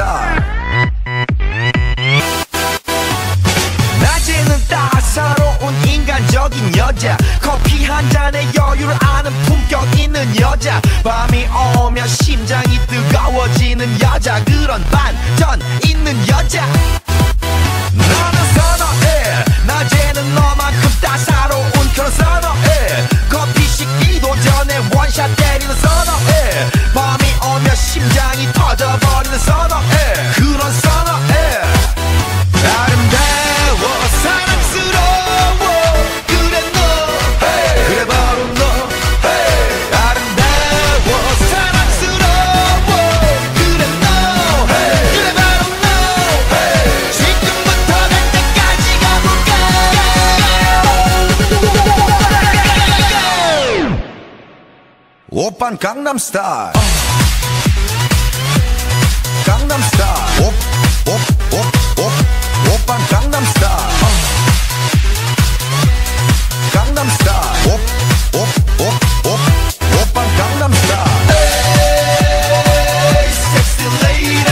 스타일. 낮에는 따사로운 인간적인 여자, 커피 한 잔에 여유를 아는 품격 있는 여자, 밤이 오면 심장이 뜨거워지는 여자, 그런 반전 있는 여자 나는 선호해. 낮에는 너만큼 따사로운 그런 선호해. 커피 식기도 전에 원샷 때리는 선호해. 밤이 오면 심장이 터져버리는 선호해. 그런 선호해. 아름다워 사랑스러워 그래 너 hey. 그래 바로 너 hey. 아름다워 사랑스러워 그래 너 hey. 그래 바로 너 hey. 지금부터 갈 때까지 가볼까. 오빤 강남스타일. 강남스타일. 오빤 강남스타일. 강남스타일. 오빤 강남스타일. 에이 섹시 레이디.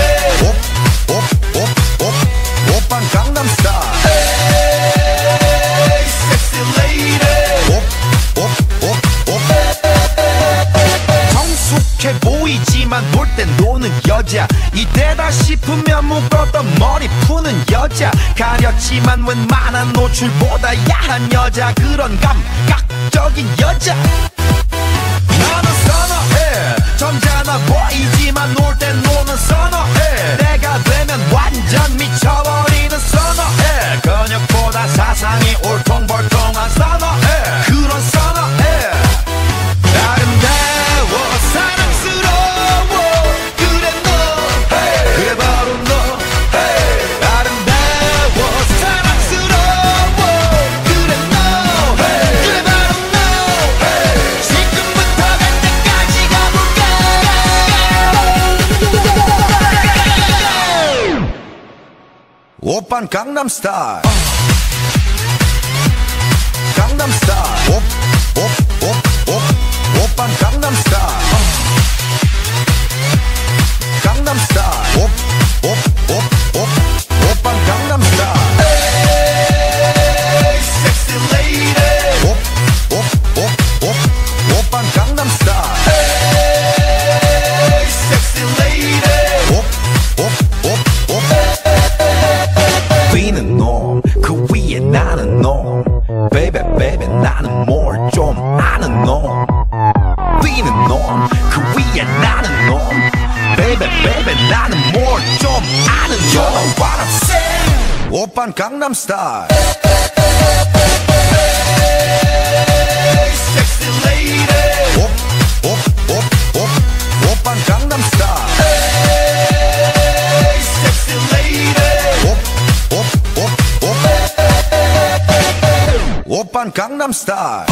오빤 강남스타일. 에이 섹시 레이디. 성숙해 보이지만 볼 땐 노는 여자, 이때다 싶으면 묶었던 머리 푸는 여자, 가렸지만 웬만한 노출보다 야한 여자, 그런 감각적인 여자 나는 선호해. 점잖아 보이지만 놀 땐 노는 선호해. 내가 되면 완전 미쳐버리는 선호해. 근육보다 사상이 울퉁불퉁한 선호해. 그런 선호해. 아름다워 사랑스러워 그래 너 hey. 그래 바로 너 hey. 아름다워 사랑스러워 그래 너 hey. 그래 바로 너 hey. 지금부터 갈 때까지 가볼까. 오빤 강남스타일. 강남스타일. 오빤 강남스타일. 강남스타일. 오빤 강남스타일. 에이 섹시 레이디. 오빤 강남스타일. 에이 섹시 레이디. 비는 놈, 그 위에 나는 놈. Baby baby 나는 뭘 좀 아는 놈. 비는 놈, 그 위에 나는 놈. Baby baby 나는 뭘 좀 아는 놈. You know what I'm saying. 오빤 강남스타일. Hey, sexy lady. 오빤 강남스타일. Hey, sexy lady. 오빤 강남스타일.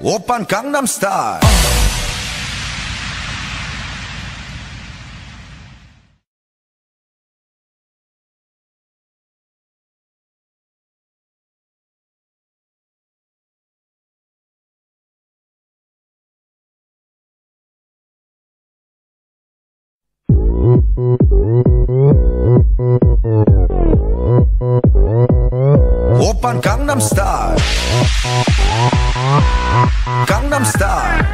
오빤 강남스타일. 오빤 강남스타일. 강남스타일.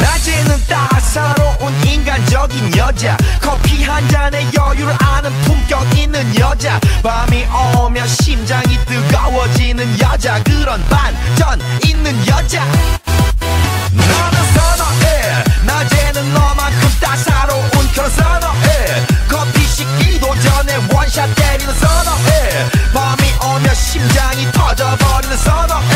낮에는 따사로운 인간적인 여자, 커피 한 잔에 여유를 아는 품격 있는 여자, 밤이 오면 심장이 뜨거워지는 여자, 그런 반전 있는 여자 나는 선호해. 낮에는 너만큼 따사로운 그런 선호해. 커피 식기도 전에 원샷 때리는 선호해. 밤이 오면 심장이 터져버리는 선호해.